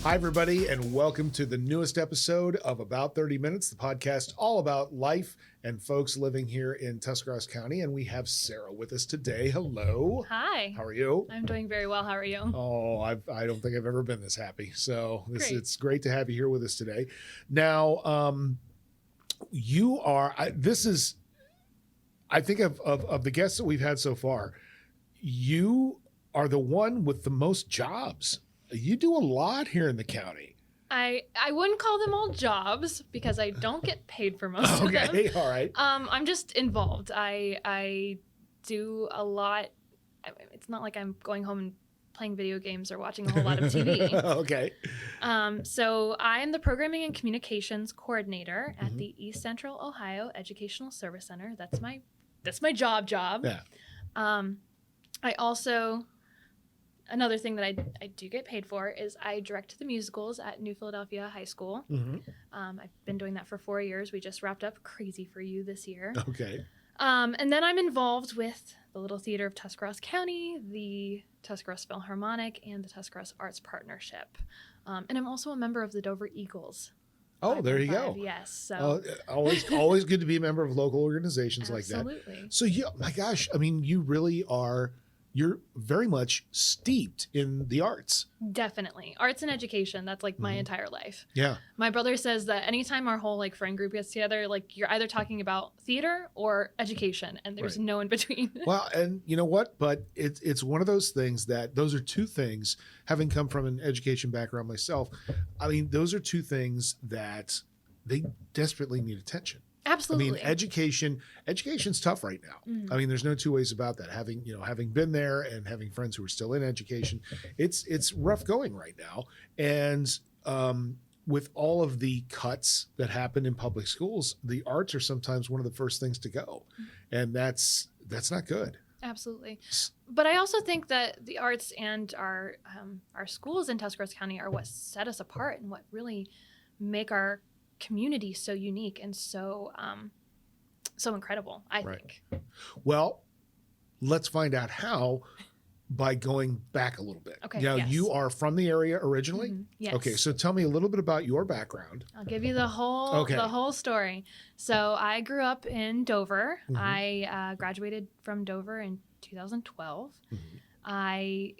Hi, everybody, and welcome to the newest episode of About 30 Minutes, the podcast all about life and folks living here in Tuscarawas County. And we have Sarah with us today. Hello. Hi. How are you? I'm doing very well. How are you? Oh, I don't think I've ever been this happy. So it's great to have you here with us today. Now, you are, I think of the guests that we've had so far, you are the one with the most jobs. You do a lot here in the county. I wouldn't call them all jobs because I don't get paid for most of them. Okay, all right. I'm just involved. I do a lot. It's not like I'm going home and playing video games or watching a whole lot of TV. Okay. So I am the Programming and Communications Coordinator at the East Central Ohio Educational Service Center. That's my job. Yeah. I also... Another thing that I do get paid for is I direct the musicals at New Philadelphia High School. Mm-hmm. I've been doing that for 4 years. We just wrapped up Crazy for You this year. Okay. And then I'm involved with the Little Theater of Tuscarawas County, the Tuscarawas Philharmonic, and the Tuscarawas Arts Partnership. And I'm also a member of the Dover Eagles. Oh, there you go. Yes. So always good to be a member of local organizations like that. Absolutely. So yeah, my gosh, I mean, you really are. You're very much steeped in the arts. Definitely. Arts and education. That's like my entire life. Yeah. My brother says that anytime our whole friend group gets together, you're either talking about theater or education, and there's no in between. Well, and you know what? But it's one of those things that those are two things, having come from an education background myself, I mean, those are two things that they desperately need attention. Absolutely. I mean, education's tough right now. I mean, there's no two ways about that. Having been there and having friends who are still in education, it's rough going right now. And with all of the cuts that happen in public schools, the arts are sometimes one of the first things to go. And that's not good. Absolutely. But I also think that the arts and our schools in Tuscarawas County are what set us apart and what really make our community so unique and so incredible, I think. Well, let's find out how by going back a little bit. Okay. Now, yes. You are from the area originally? Yes. Okay, so tell me a little bit about your background. I'll give you the whole story. So I grew up in Dover. I graduated from Dover in 2012. My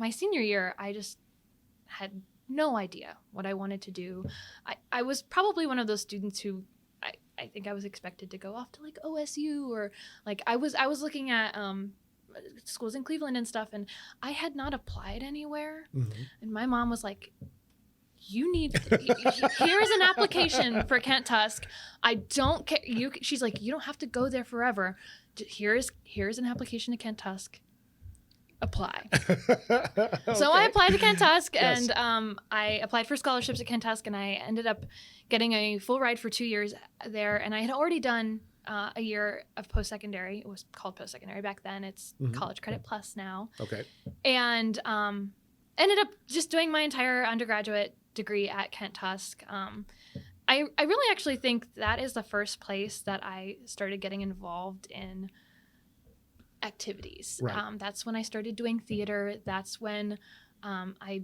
senior year, I just had no idea what I wanted to do. I was probably one of those students who I think I was expected to go off to OSU or I was looking at schools in Cleveland and stuff, and I had not applied anywhere. And my mom was like, "You need here is an application for Kent Tusk. I don't care. She's like, you don't have to go there forever. Here's an application to Kent Tusk. Apply." Okay. So I applied to Kent Tusk, and I applied for scholarships at Kent Tusk, and I ended up getting a full ride for 2 years there. And I had already done a year of post-secondary. It was called post-secondary back then. It's College Credit Plus now. Okay. And ended up just doing my entire undergraduate degree at Kent Tusk. I really actually think that is the first place that I started getting involved in activities. Right. That's when I started doing theater. That's when I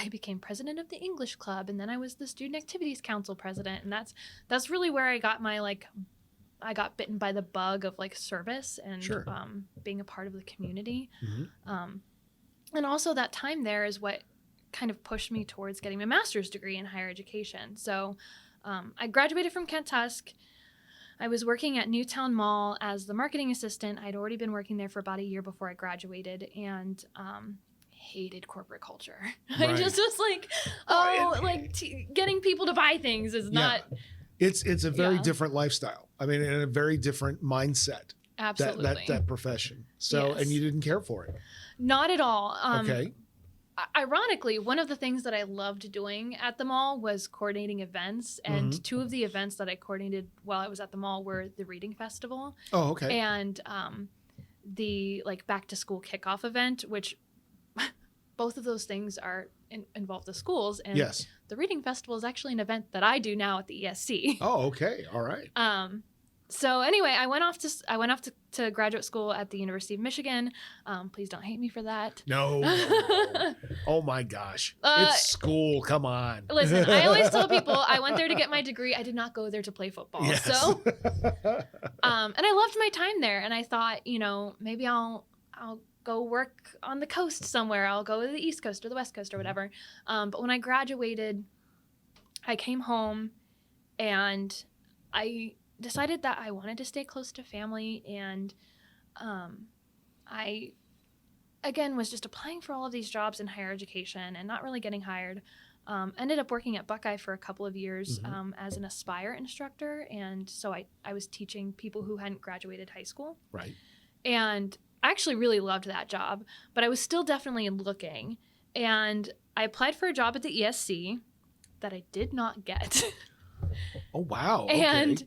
became president of the English club, and then I was the student activities council president, and that's really where I got my I got bitten by the bug of service and being a part of the community. And also that time there is what kind of pushed me towards getting my master's degree in higher education. So I graduated from Kent Tusk. I was working at Newtown Mall as the marketing assistant. I'd already been working there for about a year before I graduated, and hated corporate culture. Right. I just was getting people to buy things is not. It's a very different lifestyle. I mean, and a very different mindset. Absolutely. That profession. So, Yes. And you didn't care for it. Not at all. Okay. Ironically, one of the things that I loved doing at the mall was coordinating events. And two of the events that I coordinated while I was at the mall were the Reading Festival. Oh, okay. And the back to school kickoff event, which both of those things are involve the schools. And the Reading Festival is actually an event that I do now at the ESC. Oh, okay. All right. So anyway, I went off to graduate school at the University of Michigan. Please don't hate me for that. No. Oh my gosh. It's school. Come on. Listen, I always tell people I went there to get my degree. I did not go there to play football. Yes. So, and I loved my time there. And I thought, maybe I'll go work on the coast somewhere. I'll go to the East Coast or the West Coast or whatever. But when I graduated, I came home and I decided that I wanted to stay close to family, and I again was just applying for all of these jobs in higher education and not really getting hired. Ended up working at Buckeye for a couple of years as an Aspire instructor, and so I was teaching people who hadn't graduated high school. Right. And I actually really loved that job, but I was still definitely looking, and I applied for a job at the ESC that I did not get. Oh wow. Okay. And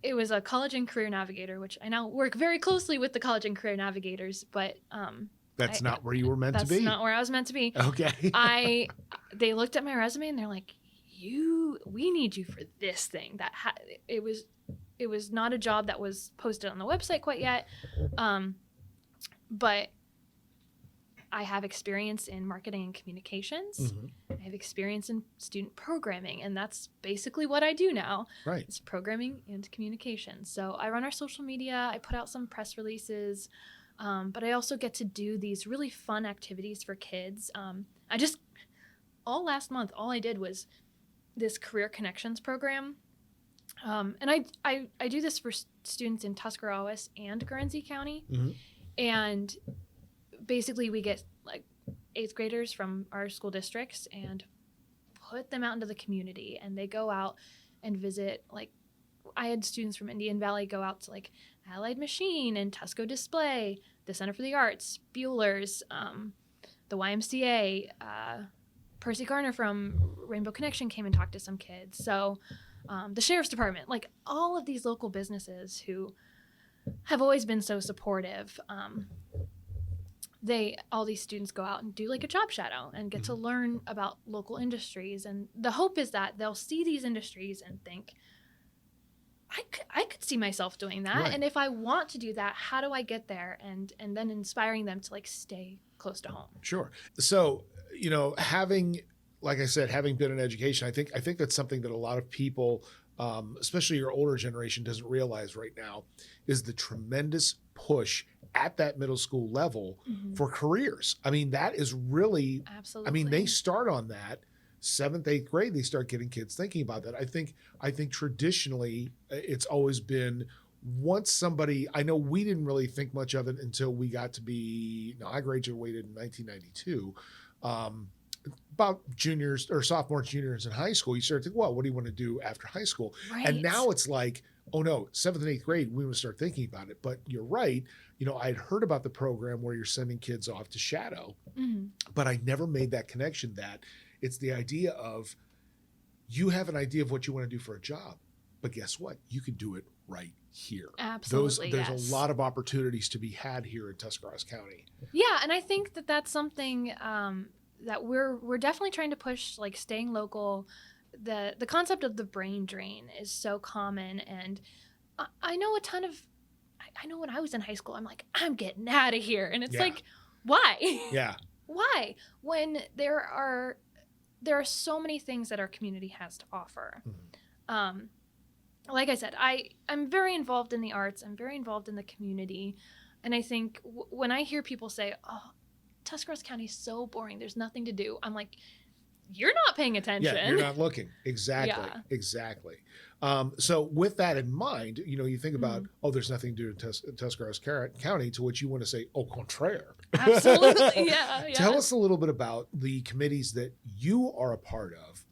it was a college and career navigator, which I now work very closely with the college and career navigators, but that's not where you were meant to be. That's not where I was meant to be. Okay. They looked at my resume and they're like, we need you for this thing. It was not a job that was posted on the website quite yet, but I have experience in marketing and communications. I have experience in student programming, and that's basically what I do now. Right. It's programming and communications. So I run our social media. I put out some press releases, but I also get to do these really fun activities for kids. All last month, all I did was this Career Connections program. And I do this for students in Tuscarawas and Guernsey County. And basically we get like 8th graders from our school districts and put them out into the community, and they go out and visit. Like, I had students from Indian Valley go out to like Allied Machine and Tusco Display, the Center for the Arts, Bueller's, the YMCA, Percy Garner from Rainbow Connection came and talked to some kids. So the Sheriff's Department, like all of these local businesses who have always been so supportive, all these students go out and do like a job shadow and get to learn about local industries. And the hope is that they'll see these industries and think, I could see myself doing that. Right. And if I want to do that, how do I get there? And then inspiring them to like stay close to home. Sure. So, having been in education, I think that's something that a lot of people, especially your older generation, doesn't realize right now, is the tremendous push at that middle school level for careers. I mean, that is really, absolutely. I mean, they start on that 7th, 8th grade, they start getting kids thinking about that. I think traditionally it's always been once somebody, I know we didn't really think much of it until we got to be, I graduated in 1992. About juniors or sophomores, juniors in high school, you start to think, well, what do you want to do after high school? Right. And now it's like, oh no, 7th and 8th grade, we want to start thinking about it. But you're right. I'd heard about the program where you're sending kids off to shadow, but I never made that connection that it's the idea of you have an idea of what you want to do for a job, but guess what? You can do it right here. Absolutely. There's a lot of opportunities to be had here in Tuscarawas County. Yeah. And I think that that's something, that we're definitely trying to push, like staying local. The concept of the brain drain is so common, and I know I know when I was in high school, I'm like, I'm getting out of here, and it's like, why? Yeah. Why? When there are so many things that our community has to offer. Like I said, I'm very involved in the arts. I'm very involved in the community, and I think when I hear people say, "Oh, Tuscarawas County is so boring. There's nothing to do." I'm like, you're not paying attention. Yeah, you're not looking. Exactly. Yeah. Exactly. So with that in mind, you think about, there's nothing to do in Tuscarawas County, to which you want to say, au contraire. Absolutely. Yeah. Tell us a little bit about the committees that you are a part of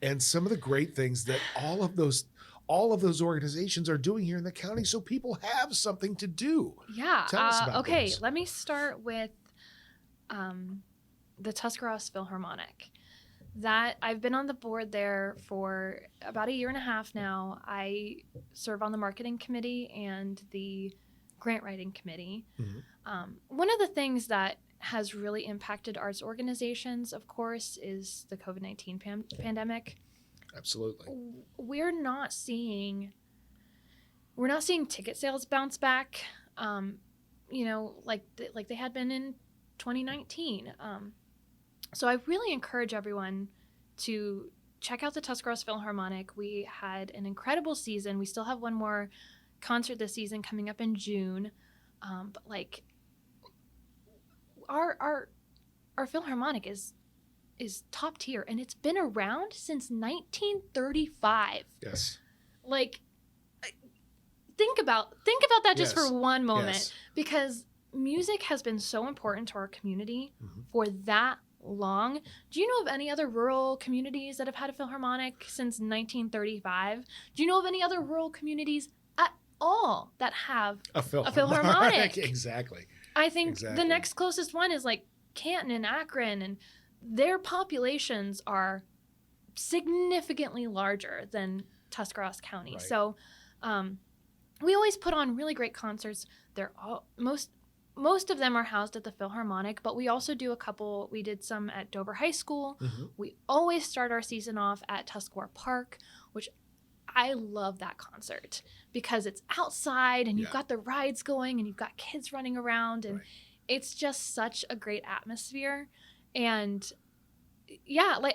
and some of the great things that all of those organizations are doing here in the county so people have something to do. Yeah. Tell us about those. Let me start with the Tuscarawas Philharmonic. That I've been on the board there for about 1.5 years now. I serve on the marketing committee and the grant writing committee. One of the things that has really impacted arts organizations, of course, is the COVID-19 pandemic. Absolutely. We're not seeing we're not seeing ticket sales bounce back, like they had been in 2019. So I really encourage everyone to check out the Tuscarawas Philharmonic. We had an incredible season. We still have one more concert this season coming up in June. But like our Philharmonic is top tier, and it's been around since 1935. Yes. Like, think about that just Yes. for one moment, Yes. because music has been so important to our community Mm-hmm. for that long. Do you know of any other rural communities that have had a Philharmonic since 1935? Do you know of any other rural communities at all that have A Philharmonic. Philharmonic? Exactly. I think Exactly. the next closest one is like Canton and Akron, and their populations are significantly larger than Tuscarawas County. Right. So we always put on really great concerts. They're all most of them are housed at the Philharmonic, but we also do a couple. We did some at Dover High School. Mm-hmm. We always start our season off at Tuscarawas Park, which I love that concert because it's outside and you've got the rides going and you've got kids running around, and it's just such a great atmosphere. And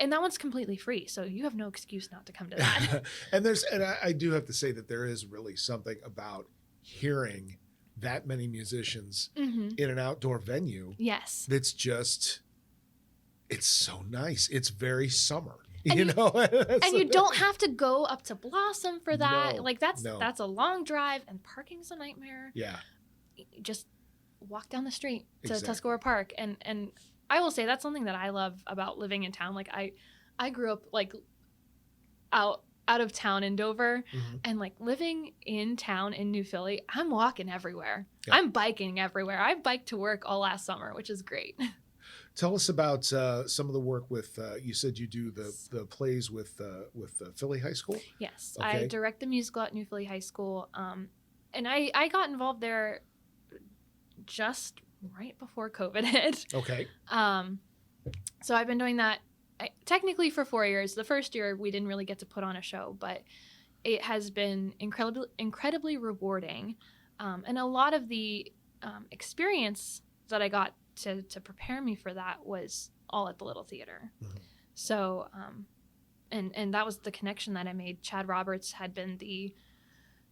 and that one's completely free, so you have no excuse not to come to that. and I do have to say that there is really something about hearing that many musicians Mm-hmm. in an outdoor venue. Yes. That's just, it's so nice. It's very summer, And you know? And you don't have to go up to Blossom for that. No, Like that's no. a long drive, and parking's a nightmare. Yeah. Just walk down the street to Exactly. Tuscarawas Park, and I will say that's something that I love about living in town. Like I grew up like out of town in Dover, Mm-hmm. and like living in town in New Philly, I'm walking everywhere. Yeah. I'm biking everywhere. I biked to work all last summer, which is great. Tell us about some of the work with, you said you do the plays with Philly High School? Yes, Okay. I direct the musical at New Philly High School, and I got involved there just right before COVID hit. Okay. So I've been doing that technically for 4 years. The first year we didn't really get to put on a show, but it has been incredibly rewarding, and a lot of the experience that I got to prepare me for that was all at the Little Theater. Mhm. So and that was the connection that I made. Chad Roberts had been the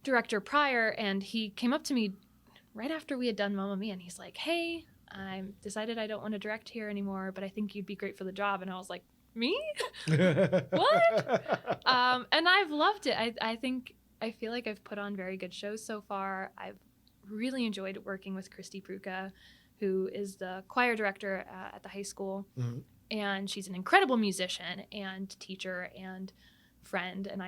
director prior, and he came up to me right after we had done Mamma Mia, and he's like, "Hey, I decided I don't want to direct here anymore, but I think you'd be great for the job." And I was like, "Me? What?" And I've loved it. I feel like I've put on very good shows so far. I've really enjoyed working with Christy Pruka, who is the choir director at the high school. Mhm. And she's an incredible musician and teacher and friend. And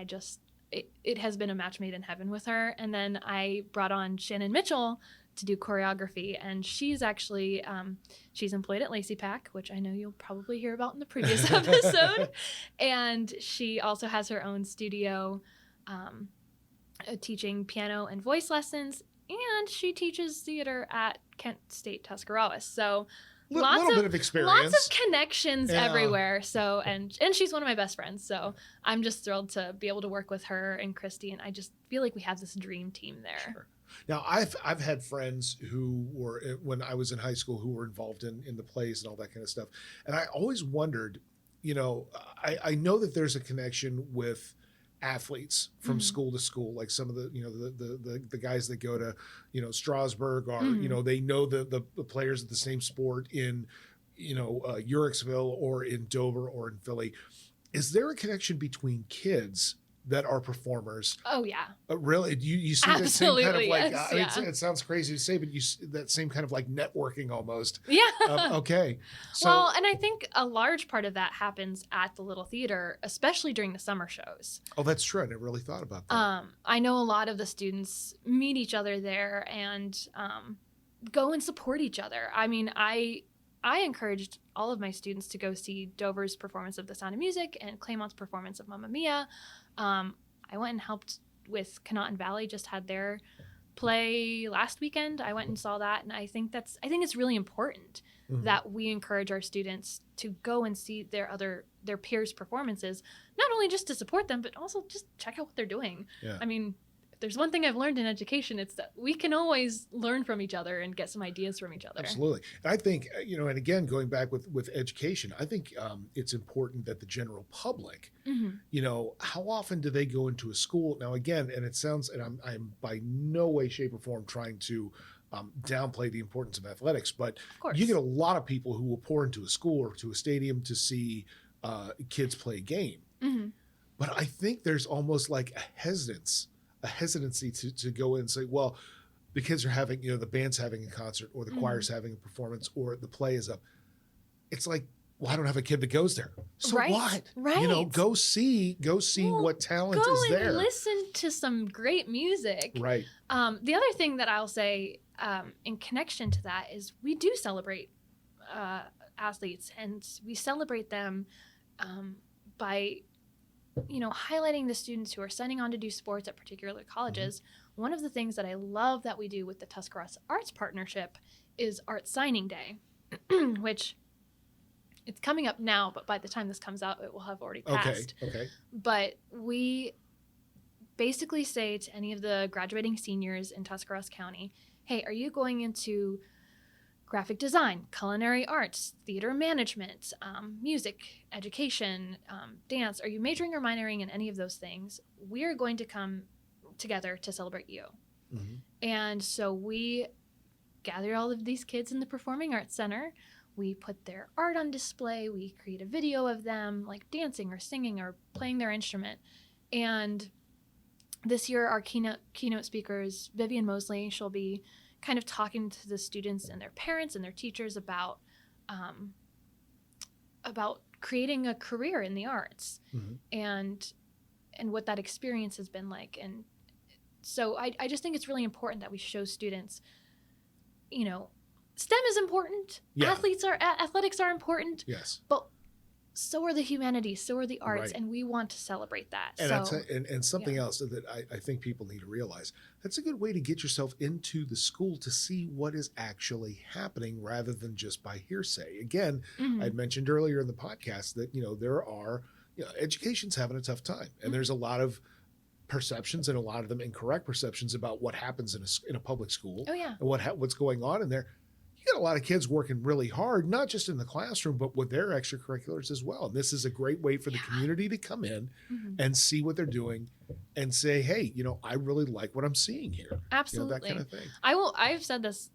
it has been a match made in heaven with her. And then I brought on Shannon Mitchell to do choreography. And she's actually, she's employed at Lacey Pack, which I know you'll probably hear about in the previous episode. And she also has her own studio teaching piano and voice lessons. And she teaches theater at Kent State Tuscarawas. So Little bit of experience. lots of connections Yeah. everywhere. So and she's one of my best friends. So I'm just thrilled to be able to work with her and Christy, and I just feel like we have this dream team there. Sure. Now, I've had friends who were, when I was in high school, who were involved in the plays and all that kind of stuff. And I always wondered, I know that there's a connection with athletes from Mhm. school to school, like some of the, the guys that go to, Strasbourg are, Mhm. they know the players of the same sport in, Uricksville or in Dover or in Philly. Is there a connection between kids that are performers? Oh yeah. Really? You see that same kind of Absolutely, like, yes, yeah. it sounds crazy to say, but that same kind of like networking almost. Yeah. Okay. So, Well, and I think a large part of that happens at the Little Theater, especially during the summer shows. oh, that's true. I never really thought about that. I know a lot of the students meet each other there and go and support each other. I mean, I encouraged all of my students to go see Dover's performance of The Sound of Music and Claymont's performance of Mamma Mia. I went and helped with Connaughton Valley, just had their play last weekend. I went and saw that, and I think it's really important Mhm. that we encourage our students to go and see their peers' performances, not only just to support them, but also just check out what they're doing. Yeah. I mean, there's one thing I've learned in education, it's that we can always learn from each other and get some ideas from each other. Absolutely. And I think, and again, going back with education, I think it's important that the general public, how often do they go into a school? Now, again, and it sounds, and I'm by no way, shape, or form trying to downplay the importance of athletics, but you get a lot of people who will pour into a school or to a stadium to see kids play a game. But I think there's almost like a hesitancy to go in and say, well, the kids are having, the band's having a concert or the choir's having a performance or the play is up. It's like, well, I don't have a kid that goes there. So what? Right. Go see what talent is there. Go and listen to some great music. Right. The other thing that I'll say in connection to that is we do celebrate athletes, and we celebrate them by highlighting the students who are signing on to do sports at particular colleges. One of the things that I love that we do with the Tuscarawas Arts Partnership is Art Signing Day, which it's coming up now, but by the time this comes out, it will have already passed. Okay. But we basically say to any of the graduating seniors in Tuscarawas County, hey, are you going into graphic design, culinary arts, theater management, music, education, dance? Are you majoring or minoring in any of those things? We are going to come together to celebrate you. And so we gather all of these kids in the Performing Arts Center. We put their art on display. We create a video of them like dancing or singing or playing their instrument. And this year, our keynote speakers, Vivian Mosley, she'll be kind of talking to the students and their parents and their teachers about creating a career in the arts and what that experience has been like. And so I just think it's really important that we show students, STEM is important. Yeah. Athletics are important. Yes. But so are the humanities, so are the arts, and we want to celebrate that. And something else that I think people need to realize, that's a good way to get yourself into the school to see what is actually happening rather than just by hearsay. Again, I'd mentioned earlier in the podcast that, there are, education's having a tough time. And there's a lot of perceptions and a lot of them incorrect perceptions about what happens in a public school. Oh, yeah. And what's going on in there. You got a lot of kids working really hard, not just in the classroom, but with their extracurriculars as well. And this is a great way for the community to come in and see what they're doing and say, hey, I really like what I'm seeing here. Absolutely. That kind of thing. I've said this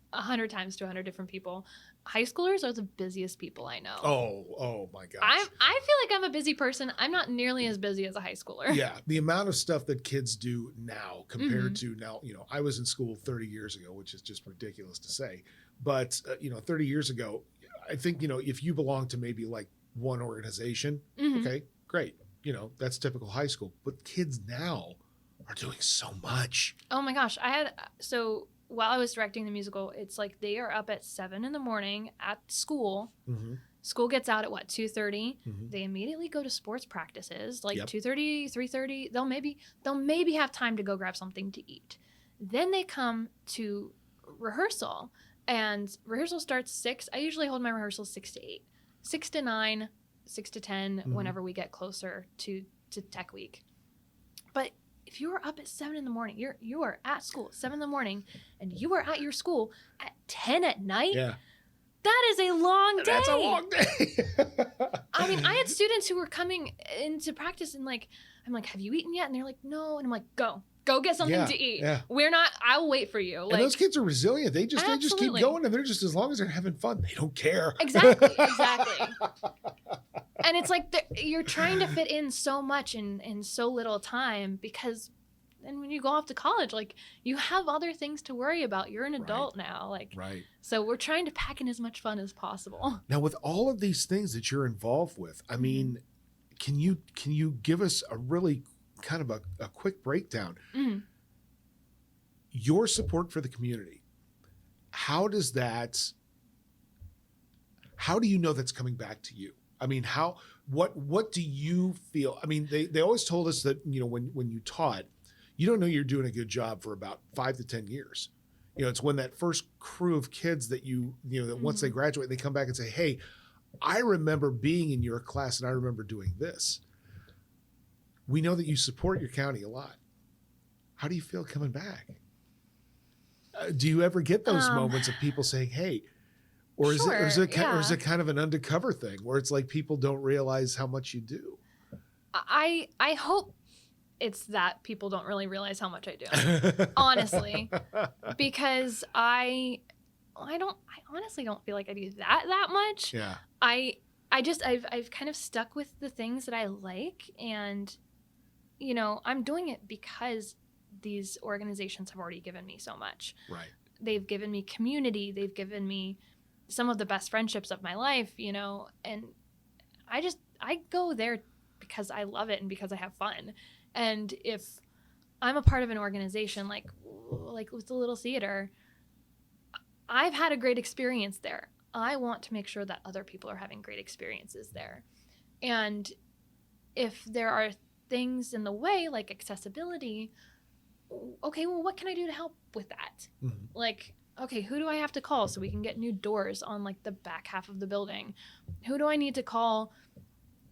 100 times to 100 different people. High schoolers are the busiest people I know. Oh my gosh. I feel like I'm a busy person. I'm not nearly as busy as a high schooler. Yeah. The amount of stuff that kids do now compared to now, I was in school 30 years ago, which is just ridiculous to say. But, 30 years ago, I think, if you belong to maybe like one organization, okay, great. That's typical high school. But kids now are doing so much. Oh my gosh. While I was directing the musical, it's like they are up at 7 a.m. at school. School gets out at 2:30. They immediately go to sports practices, like 2:30, 3:30. They'll maybe have time to go grab something to eat. Then they come to rehearsal. And rehearsal starts 6. I usually hold my rehearsals 6 to 8. 6 to 9, 6 to 10, whenever we get closer to Tech Week. But if you are up at 7 in the morning, you are at school at 7 in the morning, and you are at your school at 10 at night. Yeah. That is a long day. That's a long day. I mean, I had students who were coming into practice and I'm like, have you eaten yet? And they're like, no. And I'm like, go get something to eat. Yeah. I'll wait for you. And those kids are resilient. They just keep going, and they're just, as long as they're having fun, they don't care. Exactly. And it's like you're trying to fit in so much in so little time, because then when you go off to college, you have other things to worry about. You're an adult now. Right. So we're trying to pack in as much fun as possible. Now, with all of these things that you're involved with, I mean, can you give us a really kind of a quick breakdown? Your support for the community, how do you know that's coming back to you? I mean, what do you feel? I mean, they always told us that, when you taught, you don't know you're doing a good job for about 5 to 10 years. It's when that first crew of kids that that once they graduate, they come back and say, hey, I remember being in your class and I remember doing this. We know that you support your county a lot. how do you feel coming back? Do you ever get those moments of people saying, hey, or is it kind of an undercover thing where it's like people don't realize how much you do? I hope it's that people don't really realize how much I do, honestly, because I honestly don't feel like I do that much. Yeah. I've kind of stuck with the things that I like, and I'm doing it because these organizations have already given me so much. Right. They've given me community. They've given me some of the best friendships of my life, and I go there because I love it and because I have fun. And if I'm a part of an organization like with the Little Theater, I've had a great experience there. I want to make sure that other people are having great experiences there. And if there are things in the way, like accessibility, okay, well, what can I do to help with that? Mm-hmm. Like, okay, who do I have to call so we can get new doors on like the back half of the building? Who do I need to call?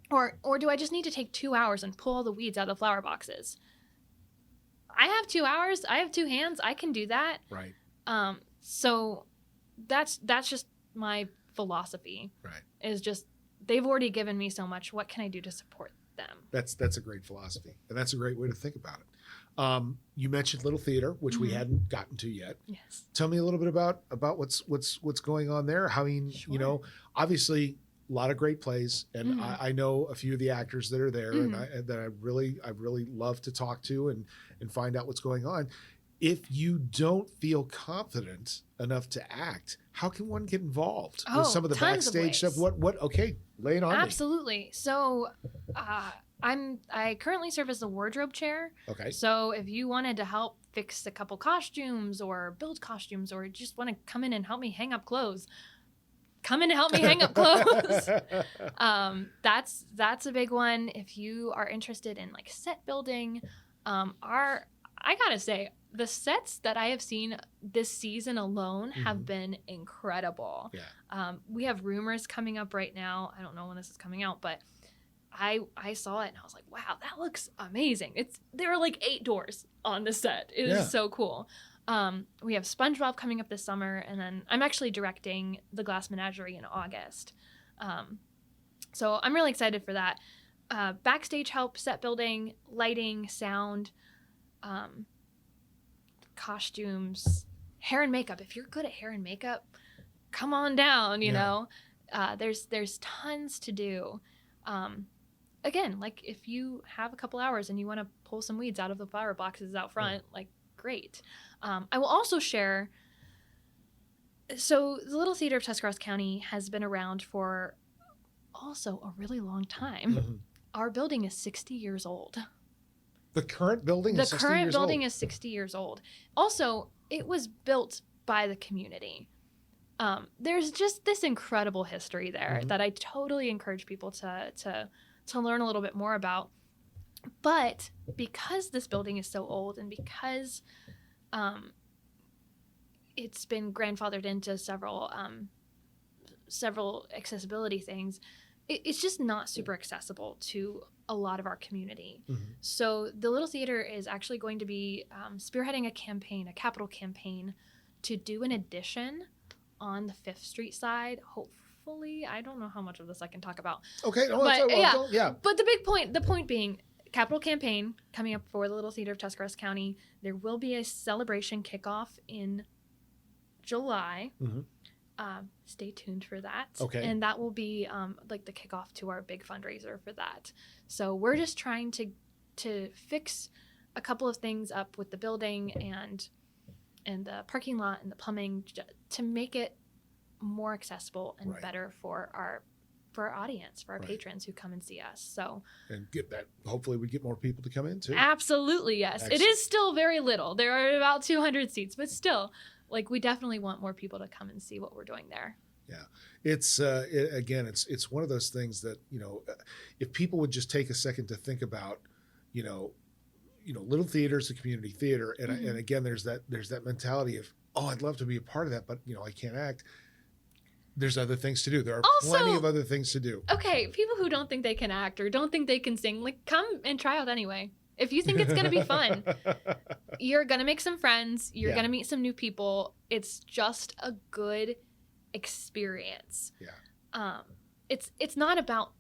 Or do I just need to take 2 hours and pull all the weeds out of the flower boxes? I have 2 hours. I have 2 hands. I can do that. Right. So that's just my philosophy. Right. Is just, they've already given me so much. What can I do to support them? That's a great philosophy, and that's a great way to think about it. You mentioned Little Theater, which mm-hmm. we hadn't gotten to yet. Yes. Tell me a little bit about what's going on there. I mean, Sure. Obviously a lot of great plays, and mm-hmm. I know a few of the actors that are there, mm-hmm. and I really love to talk to and find out what's going on. If you don't feel confident enough to act, how can one get involved with some of the backstage stuff? What? Okay, lay it on me. Absolutely. So, I currently serve as the wardrobe chair. Okay. So if you wanted to help fix a couple costumes or build costumes, or just want to come in and help me hang up clothes, come in and help me hang up clothes. That's a big one. If you are interested in like set building, I gotta say, the sets that I have seen this season alone have mm-hmm. been incredible. Yeah. We have Rumors coming up right now. I don't know when this is coming out, but I saw it and I was like, wow, that looks amazing. There are like 8 doors on the set. It is so cool. We have SpongeBob coming up this summer, and then I'm actually directing The Glass Menagerie in August. So I'm really excited for that. Backstage help, set building, lighting, sound, costumes, hair and makeup. If you're good at hair and makeup, come on down, you know. There's tons to do. Again, like if you have a couple hours and you want to pull some weeds out of the flower boxes out front, like great. I will also share, so the Little Theater of Tuscarawas County has been around for also a really long time. Mm-hmm. Our building is 60 years old. The current building is 60 years old? The current building is 60 years old. Also, it was built by the community. There's just this incredible history there mm-hmm. that I totally encourage people to learn a little bit more about. But because this building is so old, and because it's been grandfathered into several accessibility things, it's just not super accessible to a lot of our community. Mm-hmm. So the Little Theater is actually going to be spearheading a capital campaign to do an addition on the 5th Street side. Hopefully, I don't know how much of this I can talk about. Okay, no, but, yeah. But the point being, capital campaign coming up for the Little Theater of Tuscarawas County. There will be a celebration kickoff in July. Mm-hmm. Stay tuned for that. Okay. And that will be like the kickoff to our big fundraiser for that. So we're just trying to fix a couple of things up with the building and the parking lot and the plumbing to make it more accessible and better for our audience, for our patrons who come and see us. So, and get that, hopefully we get more people to come in too. Absolutely, yes. Excellent. It is still very little. There are about 200 seats, but still, like, we definitely want more people to come and see what we're doing there. Yeah. It's it's one of those things that, if people would just take a second to think about, Little Theater is a community theater. And, mm-hmm. and again, there's that mentality of, oh, I'd love to be a part of that, but I can't act. There's other things to do. There are plenty of other things to do. Okay, people who don't think they can act or don't think they can sing, like, come and try out anyway. If you think it's going to be fun, you're going to make some friends. You're Yeah. going to meet some new people. It's just a good experience. Yeah. It's not about,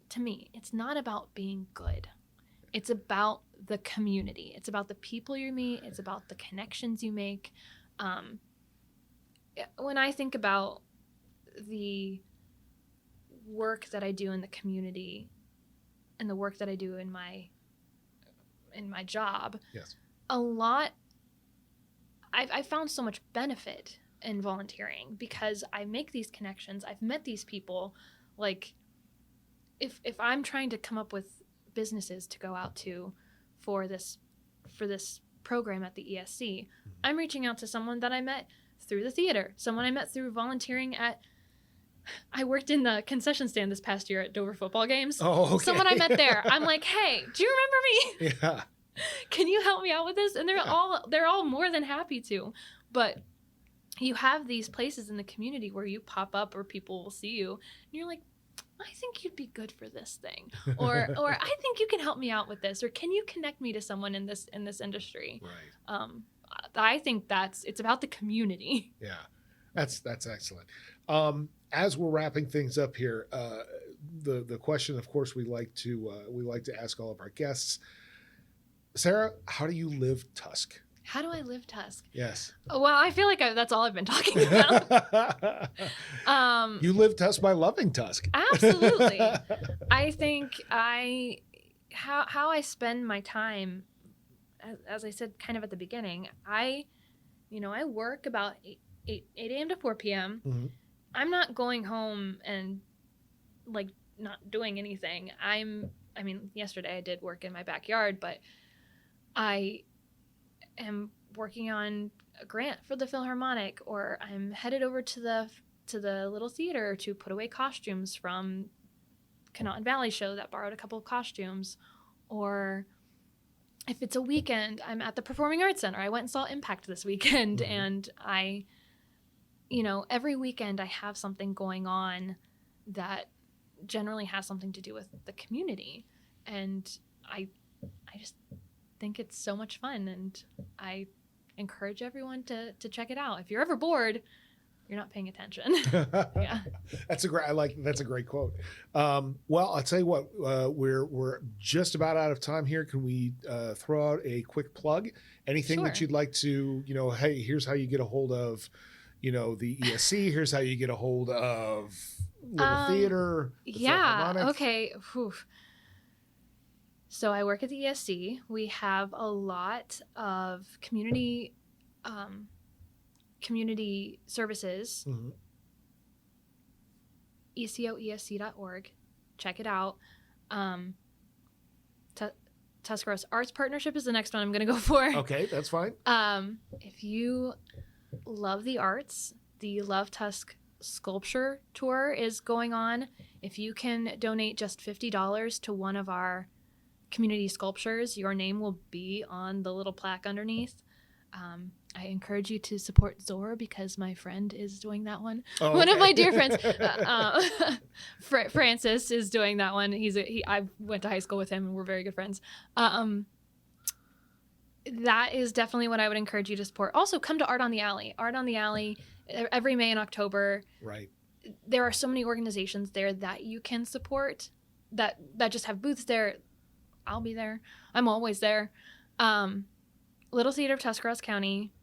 to me, it's not about being good. It's about the community. It's about the people you meet. It's about the connections you make. When I think about the work that I do in the community and the work that I do in my job, Yes. a lot, I found so much benefit in volunteering because I make these connections. I've met these people. Like, if I'm trying to come up with businesses to go out to for this program at the ESC, I'm reaching out to someone that I met through the theater, someone I met through volunteering at. I worked in the concession stand this past year at Dover football games. Oh, okay. Someone I met there. I'm like, hey, do you remember me? Yeah. Can you help me out with this? And they're all more than happy to. But you have these places in the community where you pop up or people will see you and you're like, I think you'd be good for this thing. Or I think you can help me out with this. Or can you connect me to someone in this industry? Right. I think it's about the community. Yeah. That's excellent. As we're wrapping things up here, the question, of course, we like to ask all of our guests. Sarah, how do you live Tusk? How do I live Tusk? Yes. Well, I feel like that's all I've been talking about. You live Tusk by loving Tusk. Absolutely. I think how I spend my time, as I said kind of at the beginning, I work about 8 a.m. to 4 p.m. Mm-hmm. I'm not going home and like not doing anything. Yesterday I did work in my backyard, but I am working on a grant for the Philharmonic, or I'm headed over to the Little Theater to put away costumes from Kanawha Valley show that borrowed a couple of costumes. Or if it's a weekend, I'm at the Performing Arts Center. I went and saw Impact this weekend, Mm-hmm. and every weekend I have something going on that generally has something to do with the community. And I just think it's so much fun, and I encourage everyone to check it out. If you're ever bored, you're not paying attention. Yeah. That's a great quote. Well, I'll tell you what, we're just about out of time here. Can we throw out a quick plug? Anything that Sure. you'd like to, hey, here's how you get a hold of, the ESC. Here's how you get a hold of Little Theater. The Yeah. Philharmonic. Okay. Whew. So I work at the ESC. We have a lot of community services. Mm-hmm. ECOESC.org. Check it out. Tuscarawas Arts Partnership is the next one I'm going to go for. Okay, that's fine. If you love the arts, the LiveTusc sculpture tour is going on. If you can donate just $50 to one of our community sculptures, your name will be on the little plaque underneath. I encourage you to support Zora because my friend is doing that one. Oh, One of okay. my dear friends, Francis, is doing that one. I went to high school with him and we're very good friends. That is definitely what I would encourage you to support. Also, come to Art on the Alley. Art on the Alley every May and October. Right. There are so many organizations there that you can support that just have booths there. I'll be there. I'm always there. Little Theater of Tuscarawas County.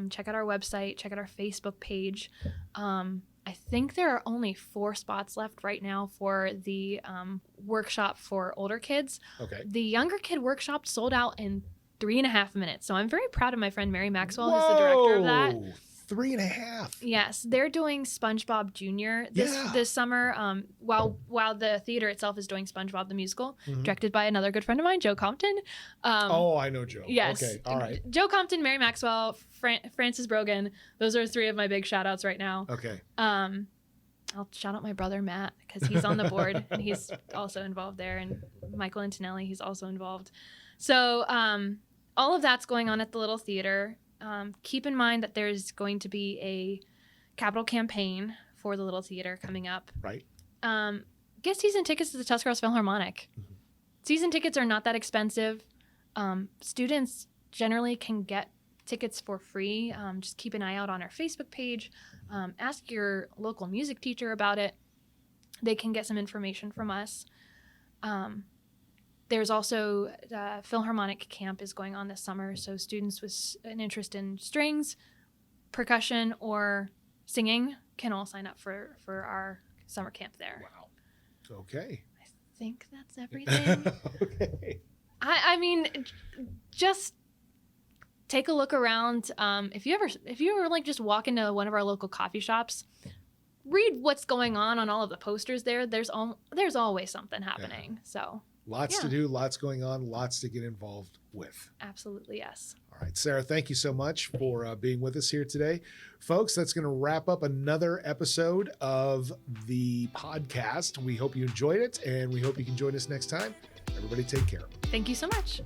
Check out our website. Check out our Facebook page. I think there are only 4 spots left right now for the workshop for older kids. Okay. The younger kid workshop sold out in 3.5 minutes. So I'm very proud of my friend Mary Maxwell, who's the director of that. 3.5. Yes, they're doing SpongeBob Jr. this summer. While the theater itself is doing SpongeBob the musical, Mhm. directed by another good friend of mine, Joe Compton. I know Joe. Yes. Okay. All right. Joe Compton, Mary Maxwell, Francis Brogan. Those are 3 of my big shout outs right now. Okay. I'll shout out my brother Matt because he's on the board and he's also involved there, and Michael Antonelli, he's also involved. So all of that's going on at the Little Theater. Keep in mind that there's going to be a capital campaign for the Little Theater coming up. Right. Get season tickets to the Tuscarawas Philharmonic. Mm-hmm. season tickets are not that expensive. Students generally can get tickets for free. Just keep an eye out on our Facebook page. Ask your local music teacher about it. They can get some information from us. There's also Philharmonic Camp is going on this summer, so students with an interest in strings, percussion, or singing can all sign up for our summer camp there. Wow. Okay. I think that's everything. Okay. I mean, just take a look around. If you ever like just walk into one of our local coffee shops, read what's going on all of the posters there. There's always something happening. Yeah. So lots to do, lots going on, lots to get involved with. Absolutely, yes. All right, Sarah, thank you so much for being with us here today. Folks, that's going to wrap up another episode of the podcast. We hope you enjoyed it, and we hope you can join us next time. Everybody take care. Thank you so much.